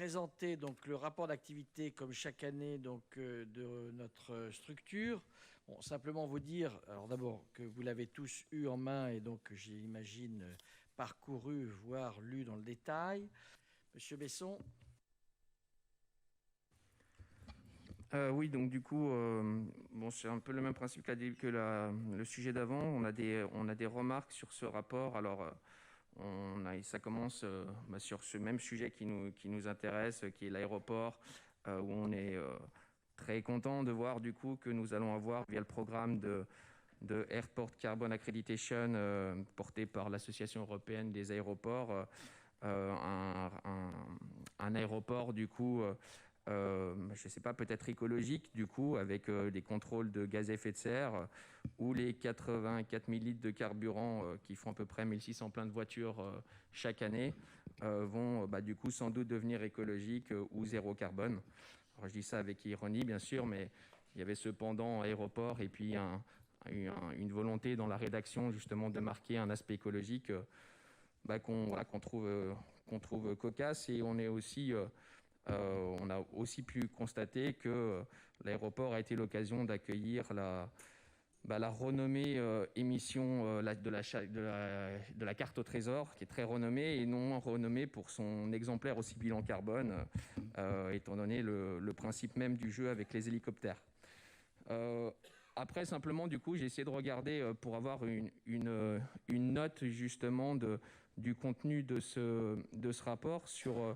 présenter donc le rapport d'activité comme chaque année de notre structure. Bon, simplement vous dire, alors d'abord que vous l'avez tous eu en main et donc j'imagine parcouru, voire lu dans le détail. Monsieur Besson. Oui, donc du coup, bon, c'est un peu le même principe que le sujet d'avant. On a des remarques sur ce rapport. Alors, ça commence sur ce même sujet qui nous intéresse, qui est l'aéroport, où on est très content de voir du coup que nous allons avoir, via le programme de Airport Carbon Accreditation, porté par l'Association européenne des aéroports, un aéroport du coup... je ne sais pas, peut-être écologique, du coup, avec des contrôles de gaz à effet de serre, où les 84 000 litres de carburant, qui font à peu près 1600 pleins de voitures chaque année, vont du coup sans doute devenir écologiques ou zéro carbone. Alors, je dis ça avec ironie, bien sûr, mais il y avait cependant aéroport et puis une volonté dans la rédaction, justement, de marquer un aspect écologique qu'on trouve cocasse. Et on a aussi pu constater que l'aéroport a été l'occasion d'accueillir la renommée émission de la carte au trésor, qui est très renommée et non moins renommée pour son exemplaire aussi bilan carbone, étant donné le principe même du jeu avec les hélicoptères. Après, simplement, du coup, j'ai essayé de regarder pour avoir une note justement du contenu de ce rapport sur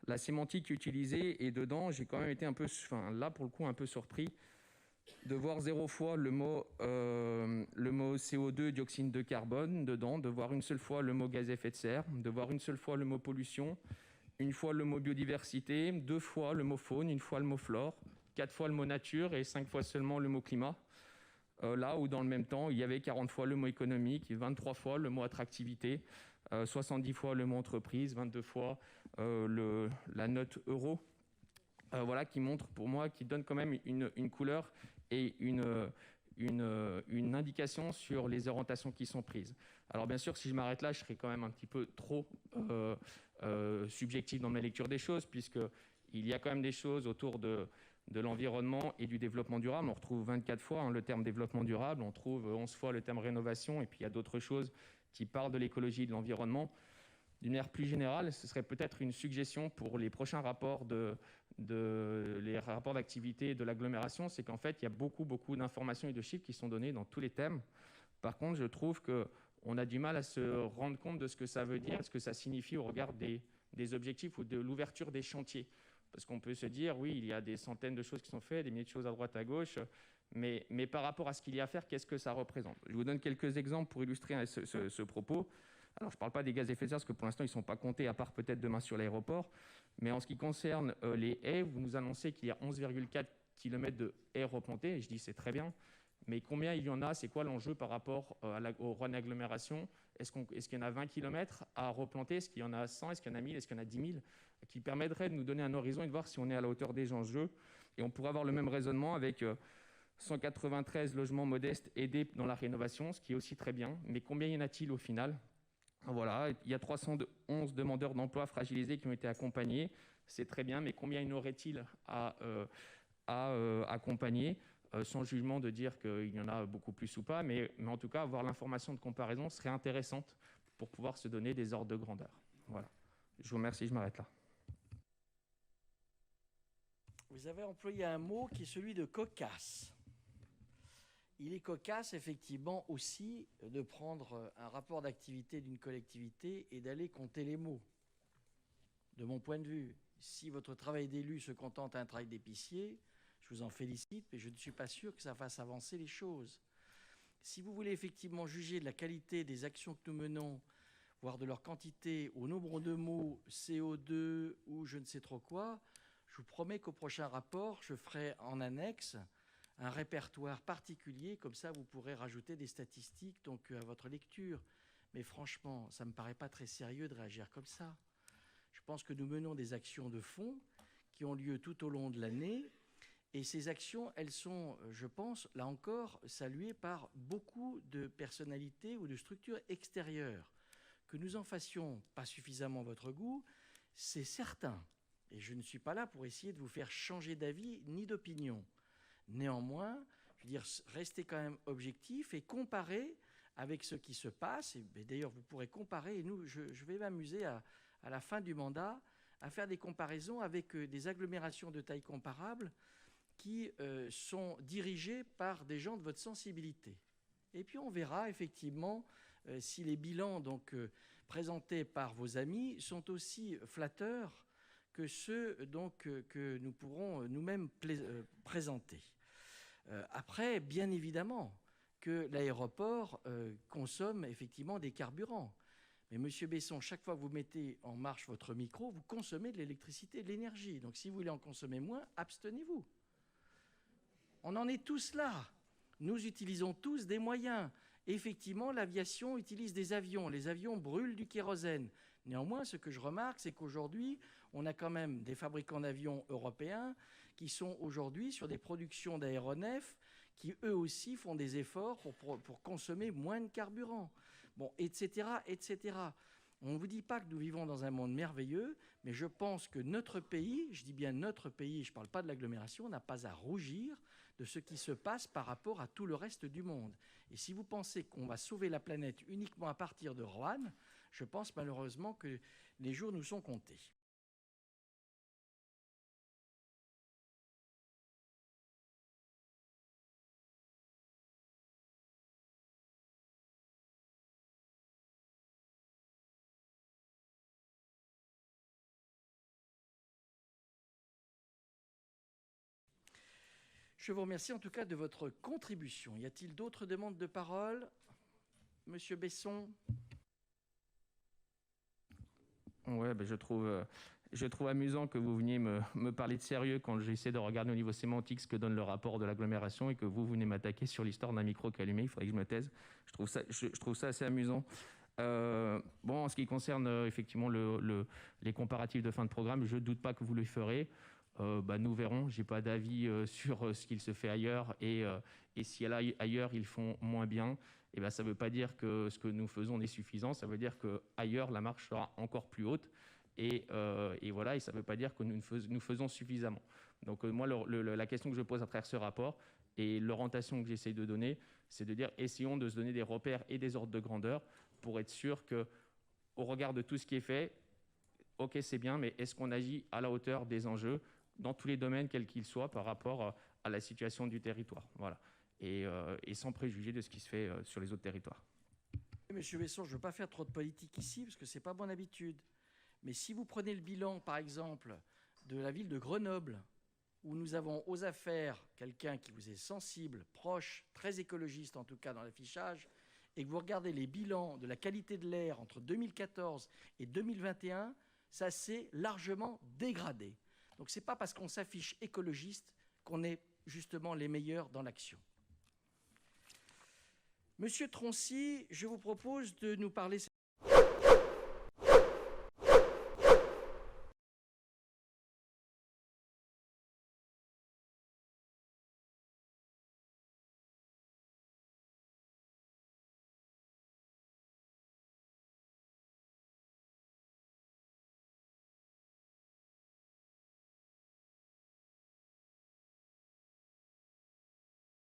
la sémantique utilisée. Et dedans, j'ai quand même été là pour le coup, un peu surpris de voir 0 fois le mot CO2, dioxyde de carbone dedans, de voir une seule fois le mot gaz à effet de serre, de voir une seule fois le mot pollution, une fois le mot biodiversité, 2 fois le mot faune, une fois le mot flore, 4 fois le mot nature et 5 fois seulement le mot climat. Là où dans le même temps, il y avait 40 fois le mot économique, 23 fois le mot attractivité, 70 fois le mot entreprise, 22 fois la note euro. Voilà, qui montre pour moi, qui donne quand même une couleur et une indication sur les orientations qui sont prises. Alors bien sûr, si je m'arrête là, je serai quand même un petit peu trop subjectif dans ma lecture des choses, puisqu'il y a quand même des choses autour de l'environnement et du développement durable. On retrouve 24 fois le terme développement durable, on trouve 11 fois le terme rénovation, et puis il y a d'autres choses qui parlent de l'écologie et de l'environnement. D'une manière plus générale, ce serait peut-être une suggestion pour les prochains rapports les rapports d'activité et de l'agglomération, c'est qu'en fait, il y a beaucoup d'informations et de chiffres qui sont donnés dans tous les thèmes. Par contre, je trouve qu'on a du mal à se rendre compte de ce que ça veut dire, ce que ça signifie au regard des objectifs ou de l'ouverture des chantiers. Parce qu'on peut se dire, oui, il y a des centaines de choses qui sont faites, des milliers de choses à droite, à gauche, mais par rapport à ce qu'il y a à faire, qu'est-ce que ça représente? Je vous donne quelques exemples pour illustrer ce propos. Alors, je ne parle pas des gaz à effet de serre, parce que pour l'instant, ils ne sont pas comptés, à part peut-être demain sur l'aéroport. Mais en ce qui concerne les haies, vous nous annoncez qu'il y a 11,4 km de haies replantées. Et je dis, c'est très bien. Mais combien il y en a? C'est quoi l'enjeu par rapport aux Rhône agglomération? Est-ce qu'il y en a 20 km à replanter? Est-ce qu'il y en a 100? Est-ce qu'il y en a 1000? Est-ce qu'il y en a 10 000? Qui permettrait de nous donner un horizon et de voir si on est à la hauteur des enjeux. Et on pourrait avoir le même raisonnement avec 193 logements modestes aidés dans la rénovation, ce qui est aussi très bien. Mais combien y en a-t-il au final? Voilà, il y a 311 demandeurs d'emploi fragilisés qui ont été accompagnés. C'est très bien, mais combien y en aurait-il à accompagner? Sans jugement de dire qu'il y en a beaucoup plus ou pas, mais en tout cas, avoir l'information de comparaison serait intéressante pour pouvoir se donner des ordres de grandeur. Voilà. Je vous remercie, je m'arrête là. Vous avez employé un mot qui est celui de cocasse. Il est cocasse, effectivement, aussi de prendre un rapport d'activité d'une collectivité et d'aller compter les mots. De mon point de vue, si votre travail d'élu se contente à un travail d'épicier, je vous en félicite, mais je ne suis pas sûr que ça fasse avancer les choses. Si vous voulez effectivement juger de la qualité des actions que nous menons, voire de leur quantité au nombre de mots, CO2 ou je ne sais trop quoi, je vous promets qu'au prochain rapport, je ferai en annexe un répertoire particulier, comme ça vous pourrez rajouter des statistiques à votre lecture. Mais franchement, ça ne me paraît pas très sérieux de réagir comme ça. Je pense que nous menons des actions de fond qui ont lieu tout au long de l'année. Et ces actions, elles sont, je pense, là encore, saluées par beaucoup de personnalités ou de structures extérieures. Que nous en fassions pas suffisamment à votre goût, c'est certain. Et je ne suis pas là pour essayer de vous faire changer d'avis ni d'opinion. Néanmoins, je veux dire, restez quand même objectif et comparez avec ce qui se passe. Et d'ailleurs, vous pourrez comparer. Et nous, je vais m'amuser à la fin du mandat à faire des comparaisons avec des agglomérations de taille comparable qui sont dirigées par des gens de votre sensibilité. Et puis on verra effectivement si les bilans donc, présentés par vos amis sont aussi flatteurs que ceux donc, que nous pourrons nous-mêmes présenter. Après, bien évidemment, que l'aéroport consomme effectivement des carburants. Mais Monsieur Besson, chaque fois que vous mettez en marche votre micro, vous consommez de l'électricité et de l'énergie. Donc si vous voulez en consommer moins, abstenez-vous. On en est tous là. Nous utilisons tous des moyens. Effectivement, l'aviation utilise des avions. Les avions brûlent du kérosène. Néanmoins, ce que je remarque, c'est qu'aujourd'hui, on a quand même des fabricants d'avions européens qui sont aujourd'hui sur des productions d'aéronefs qui, eux aussi, font des efforts pour consommer moins de carburant. Bon, etc., etc. On ne vous dit pas que nous vivons dans un monde merveilleux, mais je pense que notre pays, je dis bien notre pays, je ne parle pas de l'agglomération, n'a pas à rougir de ce qui se passe par rapport à tout le reste du monde. Et si vous pensez qu'on va sauver la planète uniquement à partir de Roanne, je pense malheureusement que les jours nous sont comptés. Je vous remercie en tout cas de votre contribution. Y a-t-il d'autres demandes de parole? Monsieur Besson? Ouais, ben je trouve amusant que vous veniez me parler de sérieux quand j'essaie de regarder au niveau sémantique ce que donne le rapport de l'agglomération et que vous venez m'attaquer sur l'histoire d'un micro qui est allumé. Il faudrait que je me taise. Je trouve ça assez amusant. Bon, en ce qui concerne effectivement les comparatifs de fin de programme, je ne doute pas que vous le ferez. Nous verrons. Je n'ai pas d'avis sur ce qu'il se fait ailleurs et si ailleurs ils font moins bien, ça ne veut pas dire que ce que nous faisons est suffisant. Ça veut dire qu'ailleurs la marche sera encore plus haute et voilà. Et ça ne veut pas dire que nous faisons suffisamment. Donc moi, la question que je pose à travers ce rapport et l'orientation que j'essaie de donner, c'est de dire essayons de se donner des repères et des ordres de grandeur pour être sûr que, au regard de tout ce qui est fait, ok, c'est bien, mais est-ce qu'on agit à la hauteur des enjeux dans tous les domaines, quels qu'ils soient, par rapport à la situation du territoire, voilà, et sans préjuger de ce qui se fait sur les autres territoires. Monsieur Besson, je ne veux pas faire trop de politique ici, parce que ce n'est pas mon habitude. Mais si vous prenez le bilan, par exemple, de la ville de Grenoble, où nous avons aux affaires quelqu'un qui vous est sensible, proche, très écologiste en tout cas dans l'affichage, et que vous regardez les bilans de la qualité de l'air entre 2014 et 2021, ça s'est largement dégradé. Donc ce n'est pas parce qu'on s'affiche écologiste qu'on est justement les meilleurs dans l'action. Monsieur Troncy, je vous propose de nous parler